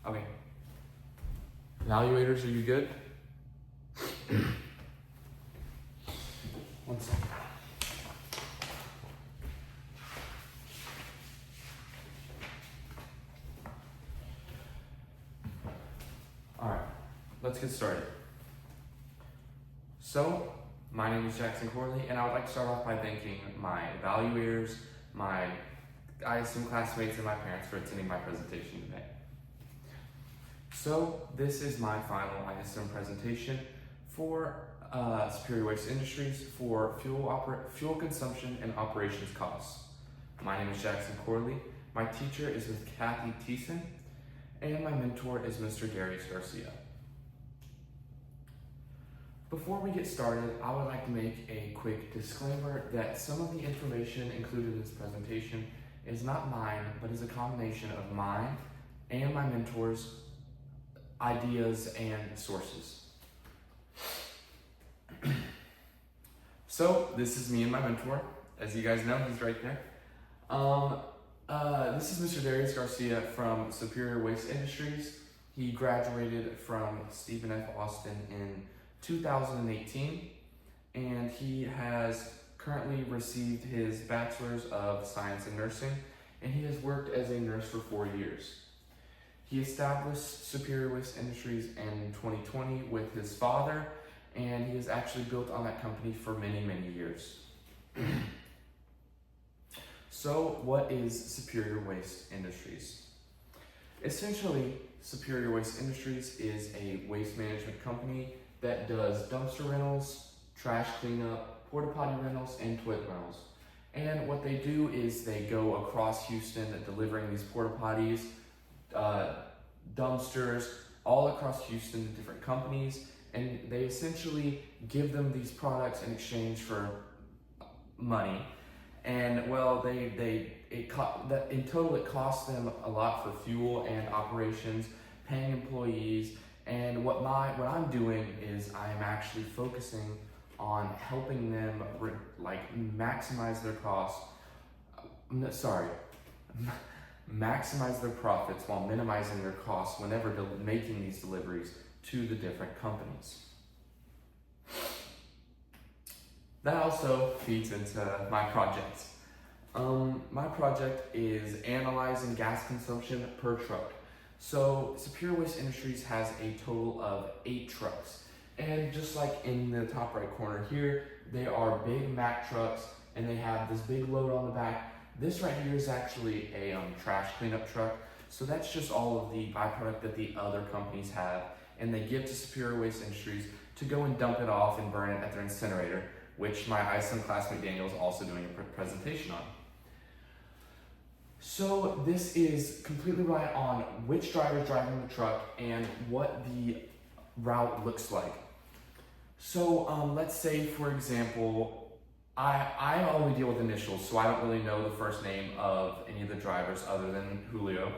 Okay. Evaluators, are you good? One second. All right, let's get started. So, my name is Jackson Corley, and I would like to start off by thanking my evaluators, my ISM classmates, and my parents for attending my presentation today. So, this is my final ISM presentation for Superior Waste Industries for fuel consumption and operations costs. My name is Jackson Corley. My teacher is Ms. Kathy Thiessen, and my mentor is Mr. Darius Garcia. Before we get started, I would like to make a quick disclaimer that some of the information included in this presentation is not mine, but is a combination of mine and my mentor's ideas and sources. So, this is me and my mentor. As you guys know, he's right there. This is Mr. Darius Garcia from Superior Waste Industries. He graduated from Stephen F. Austin in 2018, and he has currently received his Bachelor's of Science in Nursing, and he has worked as a nurse for 4 years. He established Superior Waste Industries in 2020 with his father, and he has actually built on that company for many, many years. So, what is Superior Waste Industries? Essentially, Superior Waste Industries is a waste management company that does dumpster rentals, trash cleanup, porta potty rentals, and toilet rentals. And what they do is they go across Houston delivering these porta potties, dumpsters, all across Houston to different companies, and they essentially give them these products in exchange for money. And well, in total it costs them a lot for fuel and operations, paying employees. And what I'm doing is I'm actually focusing on helping them maximize their costs. Maximize their profits while minimizing their costs whenever making these deliveries to the different companies. That also feeds into my project. My project is analyzing gas consumption per truck. So Superior Waste Industries has a total of 8 trucks. And just like in the top right corner here, they are big Mack trucks, and they have this big load on the back. This right here is actually a trash cleanup truck. So that's just all of the byproduct that the other companies have, and they give to Superior Waste Industries to go and dump it off and burn it at their incinerator, which my ISM classmate Daniel is also doing a presentation on. So this is completely reliant on which driver is driving the truck and what the route looks like. So let's say, for example, I only deal with initials, so I don't really know the first name of any of the drivers other than Julio.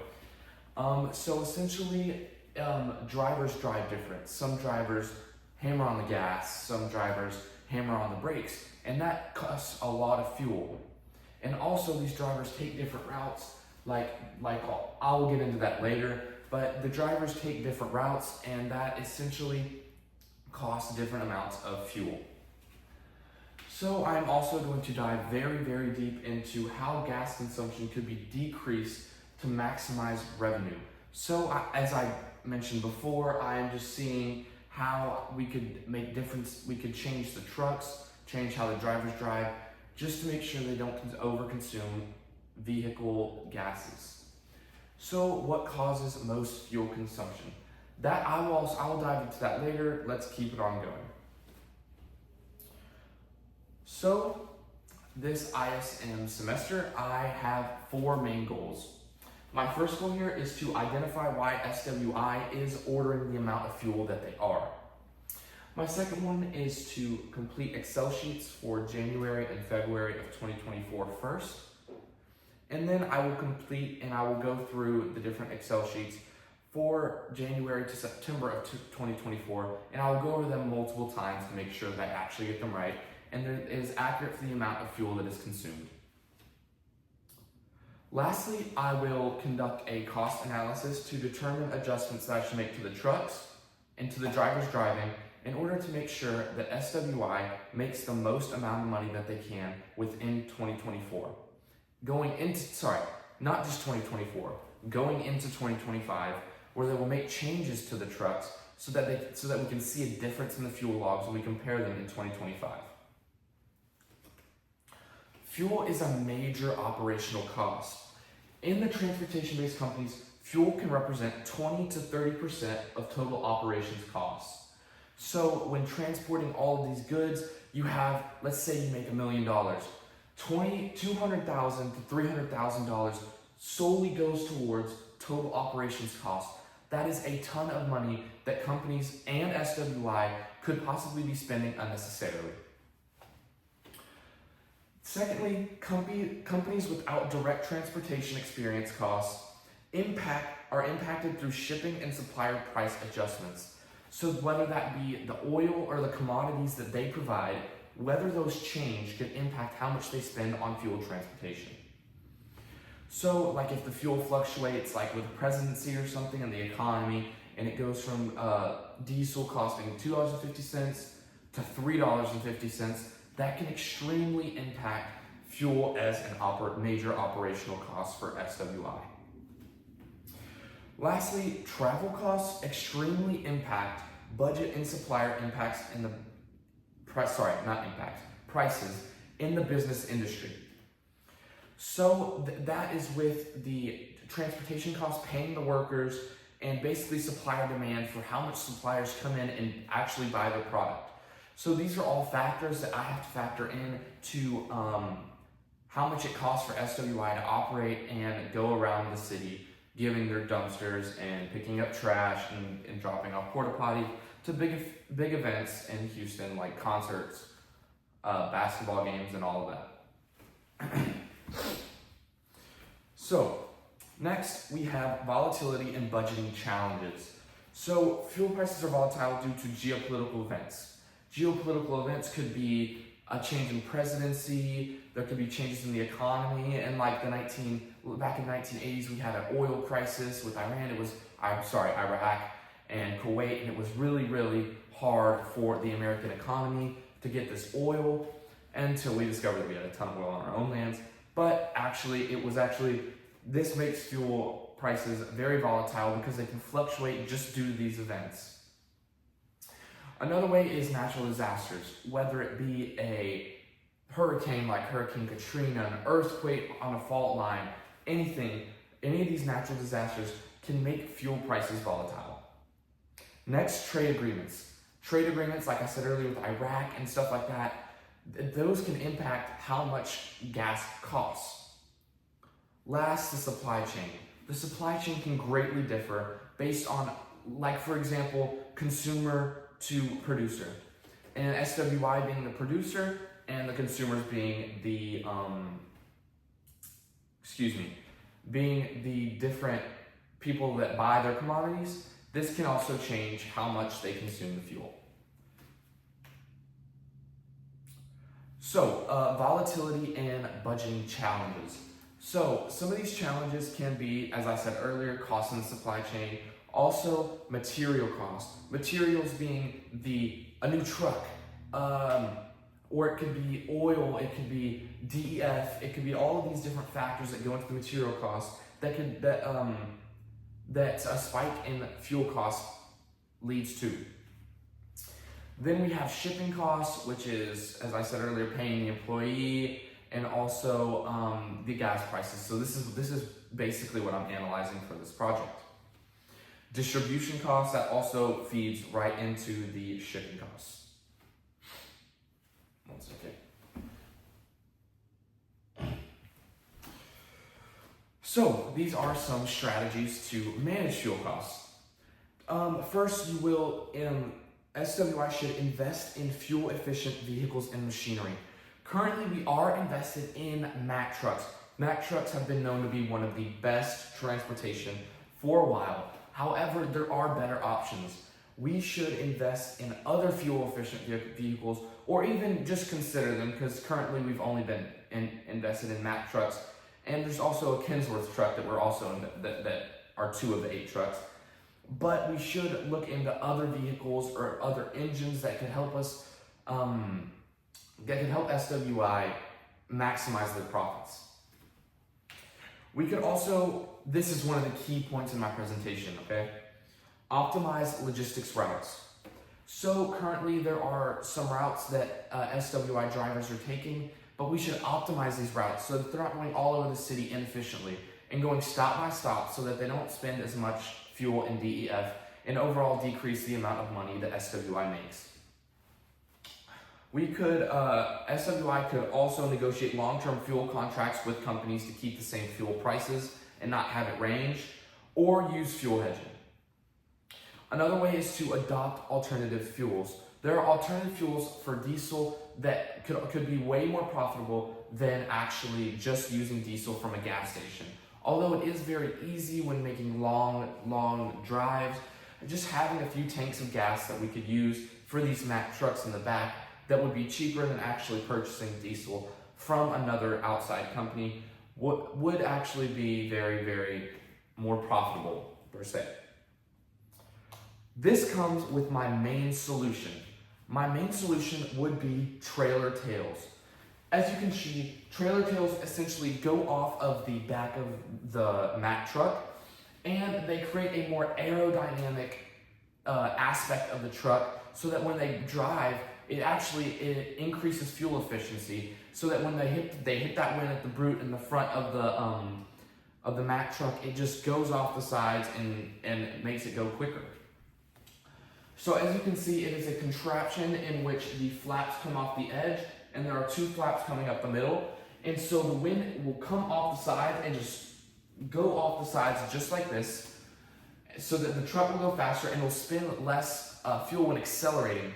So essentially, drivers drive different. Some drivers hammer on the gas, some drivers hammer on the brakes, and that costs a lot of fuel. And also these drivers take different routes, I'll get into that later, but the drivers take different routes, and that essentially costs different amounts of fuel. So I'm also going to dive very, very deep into how gas consumption could be decreased to maximize revenue. So as I mentioned before, I am just seeing how we could we could change the trucks, change how the drivers drive, just to make sure they don't overconsume vehicle gases. So what causes most fuel consumption? That I will dive into that later. Let's keep it on going. So this ISM semester, I have 4 main goals. My first goal here is to identify why SWI is ordering the amount of fuel that they are. My second one is to complete Excel sheets for January and February of 2024 first. And then I will go through the different Excel sheets for January to September of 2024, and I'll go over them multiple times to make sure that I actually get them right and that it is accurate for the amount of fuel that is consumed. Lastly, I will conduct a cost analysis to determine adjustments that I should make to the trucks and to the drivers driving in order to make sure that SWI makes the most amount of money that they can within 2024. Not just 2024, going into 2025, where they will make changes to the trucks so that we can see a difference in the fuel logs when we compare them in 2025. Fuel is a major operational cost. In the transportation-based companies, fuel can represent 20 to 30% of total operations costs. So when transporting all of these goods, you have, let's say you make $1 million, $200,000 to $300,000 solely goes towards total operations costs. That is a ton of money that companies and SWI could possibly be spending unnecessarily. Secondly, companies without direct transportation experience costs are impacted through shipping and supplier price adjustments. So whether that be the oil or the commodities that they provide, whether those change could impact how much they spend on fuel transportation. So like if the fuel fluctuates, like with the presidency or something in the economy, and it goes from diesel costing $2.50 to $3.50, that can extremely impact fuel as a major operational cost for SWI. Lastly, travel costs extremely impact budget and supplier prices in the business industry. So that is with the transportation costs paying the workers and basically supplier demand for how much suppliers come in and actually buy the product. So these are all factors that I have to factor in to how much it costs for SWI to operate and go around the city, giving their dumpsters and picking up trash and dropping off porta potties to big events in Houston like concerts, basketball games, and all of that. So next we have volatility and budgeting challenges. So fuel prices are volatile due to geopolitical events. Geopolitical events could be a change in presidency, there could be changes in the economy, and like back in the 1980s we had an oil crisis with Iraq and Kuwait, and it was really, really hard for the American economy to get this oil until we discovered that we had a ton of oil on our own lands. But this makes fuel prices very volatile because they can fluctuate just due to these events. Another way is natural disasters, whether it be a hurricane like Hurricane Katrina, an earthquake on a fault line, any of these natural disasters can make fuel prices volatile. Next, trade agreements. Trade agreements, like I said earlier with Iraq and stuff like that, those can impact how much gas costs. Last, the supply chain. The supply chain can greatly differ based on, like for example, consumer to producer, and SWI being the producer and the consumers being the different people that buy their commodities. This can also change how much they consume the fuel. So volatility and budgeting challenges. So some of these challenges can be, as I said earlier, costs in the supply chain. Also, material costs. Materials being a new truck, or it could be oil, it could be DEF, it could be all of these different factors that go into the material costs that a spike in fuel costs leads to. Then we have shipping costs, which is, as I said earlier, paying the employee, and also the gas prices. So this is basically what I'm analyzing for this project. Distribution costs, that also feeds right into the shipping costs. One second. So these are some strategies to manage fuel costs. First, SWI should invest in fuel efficient vehicles and machinery. Currently, we are invested in Mack trucks. Mack trucks have been known to be one of the best transportation for a while. However, there are better options. We should invest in other fuel-efficient vehicles, or even just consider them, because currently we've only been invested in Mack trucks, And there's also a Kensworth truck that we're also in that are 2 of the 8 trucks. But we should look into other vehicles or other engines that could help us, that could help SWI maximize their profits. We could also, this is one of the key points in my presentation, okay? Optimize logistics routes. So currently there are some routes that SWI drivers are taking, but we should optimize these routes so that they're not going all over the city inefficiently and going stop by stop so that they don't spend as much fuel in DEF and overall decrease the amount of money that SWI makes. We could, SWI could also negotiate long-term fuel contracts with companies to keep the same fuel prices and not have it range, or use fuel hedging. Another way is to adopt alternative fuels. There are alternative fuels for diesel that could be way more profitable than actually just using diesel from a gas station. Although it is very easy when making long drives, just having a few tanks of gas that we could use for these Mack trucks in the back that would be cheaper than actually purchasing diesel from another outside company would actually be very more profitable per se. This comes with my main solution. My main solution would be trailer tails. As you can see, trailer tails essentially go off of the back of the Mack truck, and they create a more aerodynamic aspect of the truck so that when they drive, it increases fuel efficiency so that when they hit that wind at the brute in the front of the Mack truck, it just goes off the sides and makes it go quicker. So as you can see, it is a contraption in which the flaps come off the edge, and there are 2 flaps coming up the middle. And so the wind will come off the sides and just go off the sides just like this, so that the truck will go faster and will spend less fuel when accelerating.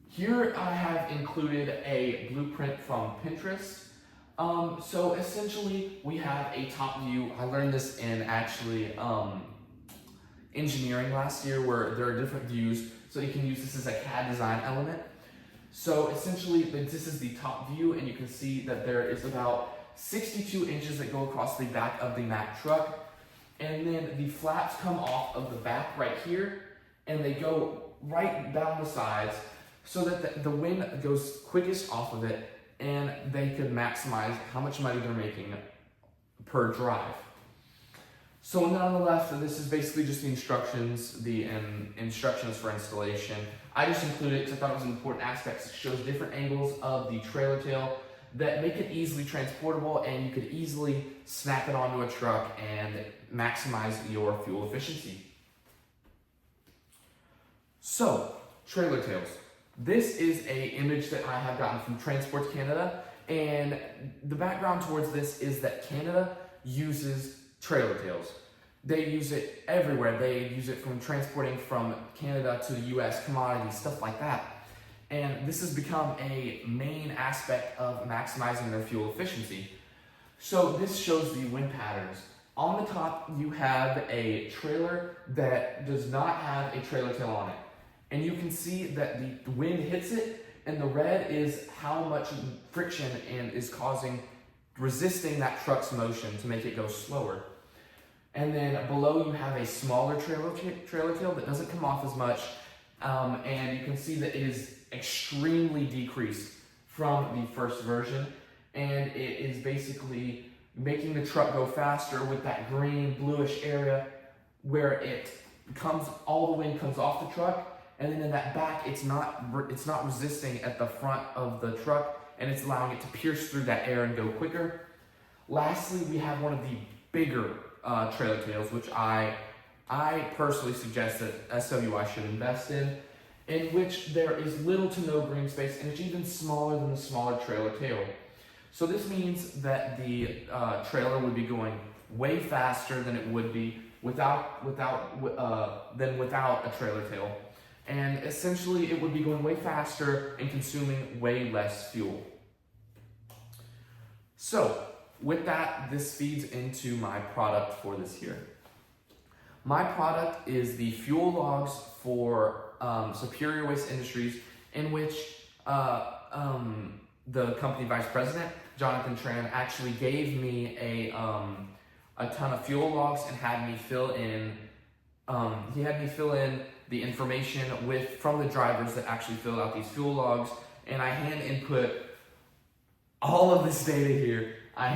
Here I have included a blueprint from Pinterest. So essentially we have a top view. I learned this in actually engineering last year, where there are different views, so you can use this as a CAD design element. So essentially this is the top view, and you can see that there is about 62 inches that go across the back of the Mack truck, and then the flaps come off of the back right here, and they go right down the sides so that the wind goes quickest off of it, and they could maximize how much money they're making per drive. So then on the left, this is basically just the instructions, instructions for installation. I just included it because I thought it was an important aspect. It shows different angles of the trailer tail that make it easily transportable, and you could easily snap it onto a truck and maximize your fuel efficiency. So, trailer tails. This is an image that I have gotten from Transport Canada, and the background towards this is that Canada uses trailer tails. They use it everywhere. They use it from transporting from Canada to the US, commodities, stuff like that. And this has become a main aspect of maximizing their fuel efficiency. So this shows the wind patterns. On the top, you have a trailer that does not have a trailer tail on it. And you can see that the wind hits it, and the red is how much friction and is resisting that truck's motion to make it go slower. And then below you have a smaller trailer tail that doesn't come off as much, and you can see that it is extremely decreased from the first version, and it is basically making the truck go faster with that green bluish area where all the wind comes off the truck, and then in that back it's not resisting at the front of the truck, and it's allowing it to pierce through that air and go quicker. Lastly, we have one of the bigger trailer tails, which I personally suggest that SWI should invest in which there is little to no green space, and it's even smaller than the smaller trailer tail. So this means that the trailer would be going way faster than it would be without a trailer tail. And essentially it would be going way faster and consuming way less fuel. So with that, this feeds into my product for this year. My product is the fuel logs for Superior Waste Industries, in which the company vice president Jonathan Tran, actually gave me a ton of fuel logs and had me fill in. He had me fill in the information from the drivers that actually filled out these fuel logs, and I hand input all of this data here. And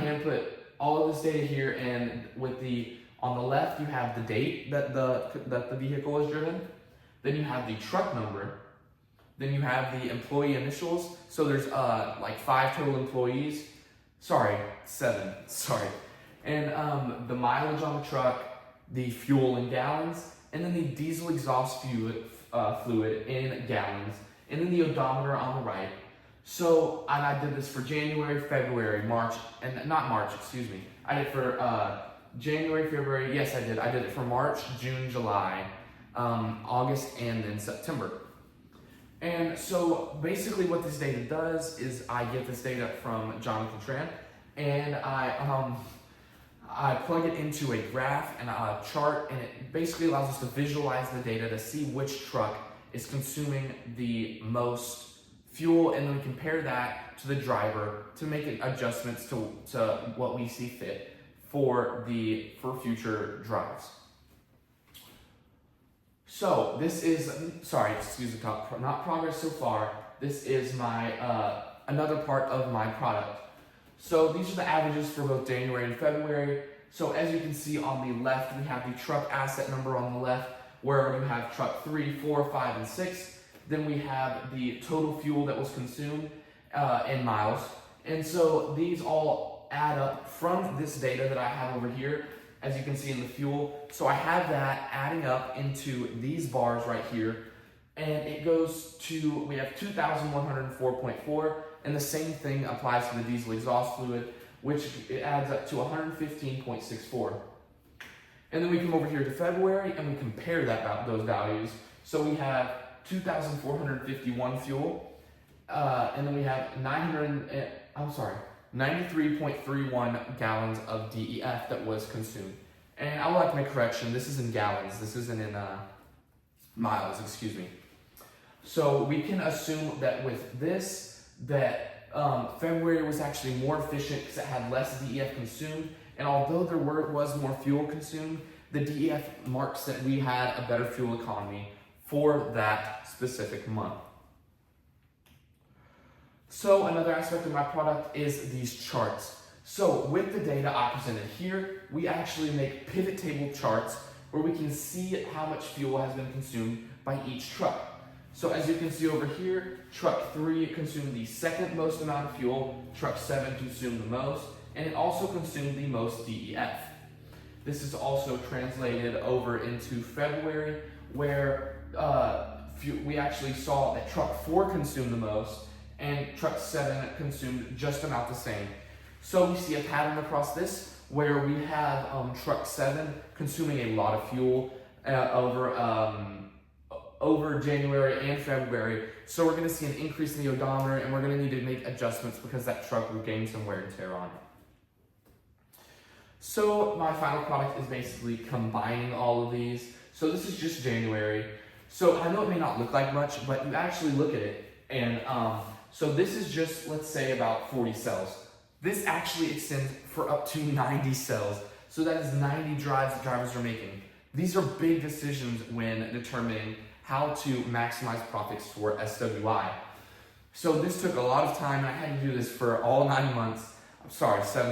on the left you have the date that the vehicle is driven. Then you have the truck number. Then you have the employee initials. So there's like 5 total employees. 7. And the mileage on the truck, the fuel in gallons, and then the diesel exhaust fluid in gallons, and then the odometer on the right. So, and I did this for January, February, March, and not March, excuse me. I did for January, February, yes I did. I did it for March, June, July, August, and then September. And so basically what this data does is I get this data from Jonathan Tran, and I plug it into a graph and a chart, and it basically allows us to visualize the data to see which truck is consuming the most fuel, and then we compare that to the driver to make adjustments to what we see fit for future drives. So this is, not progress so far. This is my another part of my product. So these are the averages for both January and February. So as you can see on the left, we have the truck asset number on the left, where you have truck 3, 4, 5, and 6. Then we have the total fuel that was consumed in miles. And so these all add up from this data that I have over here, as you can see in the fuel. So I have that adding up into these bars right here. And it goes to, we have 2,104.4, and the same thing applies to the diesel exhaust fluid, which it adds up to 115.64. And then we come over here to February and we compare those values. So we have 2,451 fuel, and then we have 93.31 gallons of DEF that was consumed. And I would like to make a correction, this is in gallons, this isn't in miles, excuse me. So we can assume that with this, that February was actually more efficient because it had less DEF consumed, and although there was more fuel consumed, the DEF marks that we had a better fuel economy for that specific month. So another aspect of my product is these charts. So with the data I presented here, we actually make pivot table charts where we can see how much fuel has been consumed by each truck. So as you can see over here, truck 3 consumed the second most amount of fuel, truck 7 consumed the most, and it also consumed the most DEF. This is also translated over into February, where we actually saw that truck 4 consumed the most, and truck 7 consumed just about the same. So we see a pattern across this, where we have truck 7 consuming a lot of fuel over January and February. So we're going to see an increase in the odometer, and we're going to need to make adjustments because that truck will gain some wear and tear on it. So my final product is basically combining all of these. So this is just January. So I know it may not look like much, but you actually look at it, and so this is just, let's say, about 40 cells. This actually extends for up to 90 cells. So that is 90 drives that drivers are making. These are big decisions when determining how to maximize profits for SWI. So this took a lot of time, and I had to do this for all 7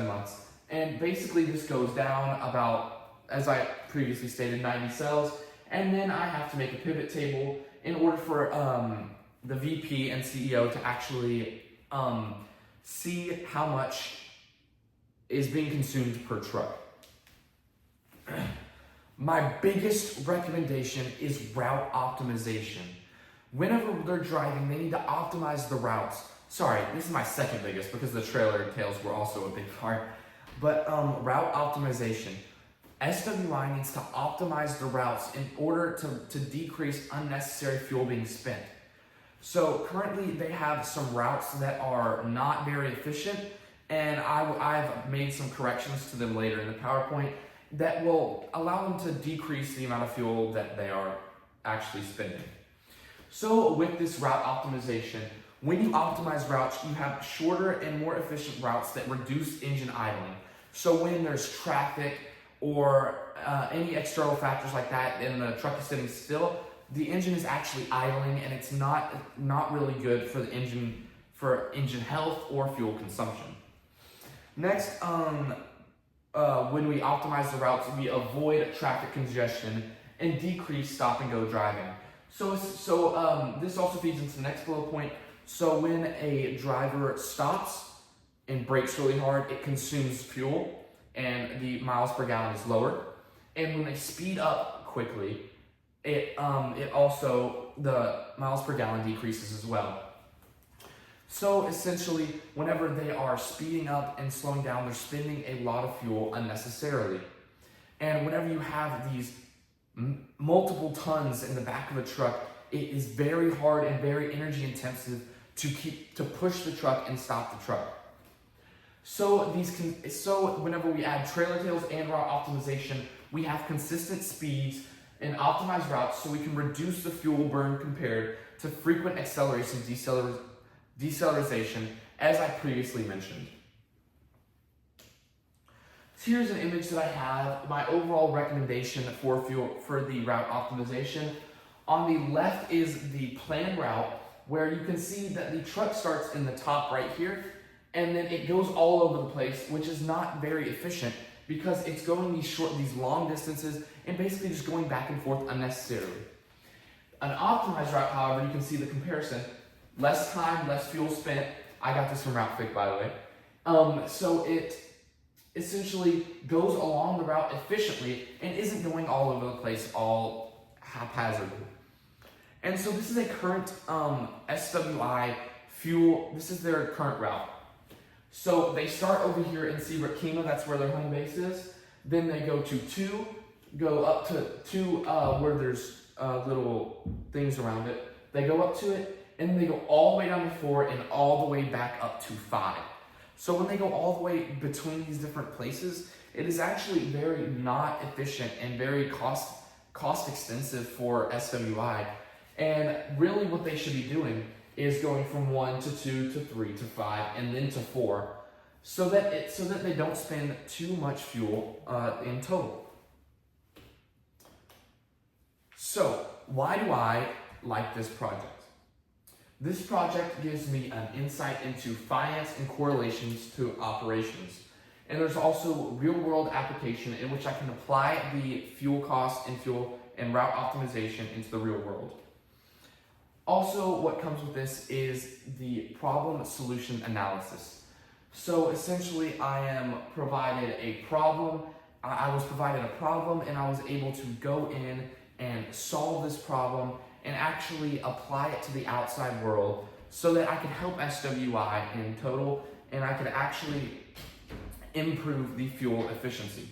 months. And basically this goes down about, as I previously stated, 90 cells. And then I have to make a pivot table in order for the VP and CEO to actually see how much is being consumed per truck. My biggest recommendation is route optimization. Whenever they're driving, they need to optimize the routes. Sorry, this is my second biggest because the trailer tails were also a big part. But route optimization. SWI needs to optimize the routes in order to decrease unnecessary fuel being spent. So currently they have some routes that are not very efficient, and I've made some corrections to them later in the PowerPoint that will allow them to decrease the amount of fuel that they are actually spending. So with this route optimization, When you optimize routes, you have shorter and more efficient routes that reduce engine idling. So when there's traffic or any external factors like that and the truck is sitting still, the engine is actually idling, and it's not really good for the engine, for engine health or fuel consumption. Next, when we optimize the routes, we avoid traffic congestion and decrease stop and go driving. So this also feeds into the next bullet point. So when a driver stops and brakes really hard, it consumes fuel and the miles per gallon is lower. And when they speed up quickly, it also, the miles per gallon decreases as well. So essentially, whenever they are speeding up and slowing down, they're spending a lot of fuel unnecessarily. And whenever you have these multiple tons in the back of a truck, it is very hard and very energy intensive to push the truck and stop the truck. So whenever we add trailer tails and route optimization, we have consistent speeds and optimized routes, so we can reduce the fuel burn compared to frequent acceleration deceleration, as I previously mentioned. So here's an image that I have, my overall recommendation for the route optimization. On the left is the planned route, where you can see that the truck starts in the top right here, and then it goes all over the place, which is not very efficient because it's going these long distances and basically just going back and forth unnecessarily. An optimized route, however, you can see the comparison. Less time, less fuel spent. I got this from RouteFic, by the way. So it essentially goes along the route efficiently and isn't going all over the place, all haphazardly. And so this is a current SWI fuel. This is their current route. So they start over here in Seabrook-Kima, that's where their home base is. Then they go to 2, go up to 2 where there's little things around it. They go up to it, and then they go all the way down to 4 and all the way back up to 5. So when they go all the way between these different places, it is actually very not efficient and very cost extensive for SWI. And really what they should be doing is going from 1 to 2 to 3 to 5 and then to 4, so that they don't spend too much fuel in total. So why do I like this project? This project gives me an insight into finance and correlations to operations. And there's also real-world application in which I can apply the fuel cost and route optimization into the real world. Also, what comes with this is the problem solution analysis. So essentially, I was provided a problem, and I was able to go in and solve this problem and actually apply it to the outside world so that I could help SWI in total, and I could actually improve the fuel efficiency.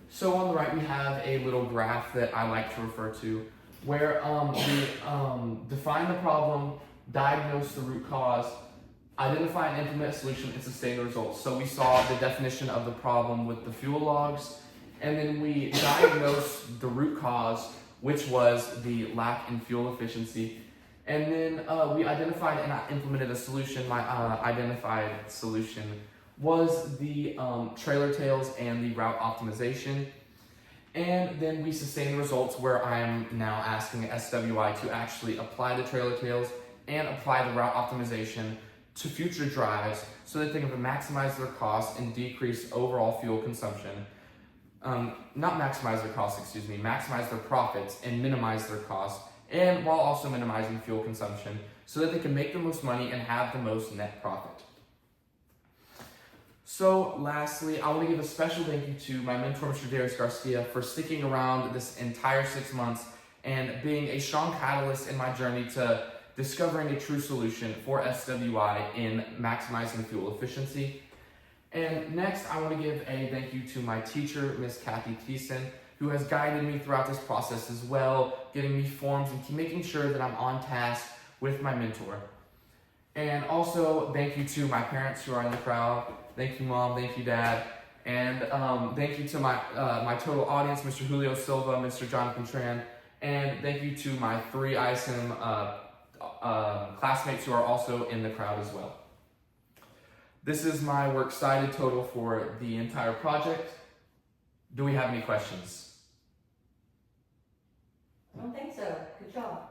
So on the right, we have a little graph that I like to refer to, where we define the problem, diagnose the root cause, identify and implement a solution, and sustain the results. So we saw the definition of the problem with the fuel logs, and then we diagnosed the root cause, which was the lack in fuel efficiency. And then we identified and implemented a solution. My identified solution was the trailer tails and the route optimization. And then we sustained the results, where I am now asking SWI to actually apply the trailer tails and apply the route optimization to future drives so that they can maximize their costs and decrease overall fuel consumption. Not maximize their costs, maximize their profits and minimize their costs, and while also minimizing fuel consumption so that they can make the most money and have the most net profit. So lastly, I want to give a special thank you to my mentor, Mr. Darius Garcia, for sticking around this entire 6 months and being a strong catalyst in my journey to discovering a true solution for SWI in maximizing fuel efficiency. And next, I want to give a thank you to my teacher, Miss Kathy Thiessen, who has guided me throughout this process as well, giving me forms and making sure that I'm on task with my mentor. And also, thank you to my parents who are in the crowd. Thank you, Mom. Thank you, Dad. And thank you to my total audience, Mr. Julio Silva, Mr. Jonathan Tran. And thank you to my 3 ISM classmates who are also in the crowd as well. This is my works cited total for the entire project. Do we have any questions? I don't think so. Good job.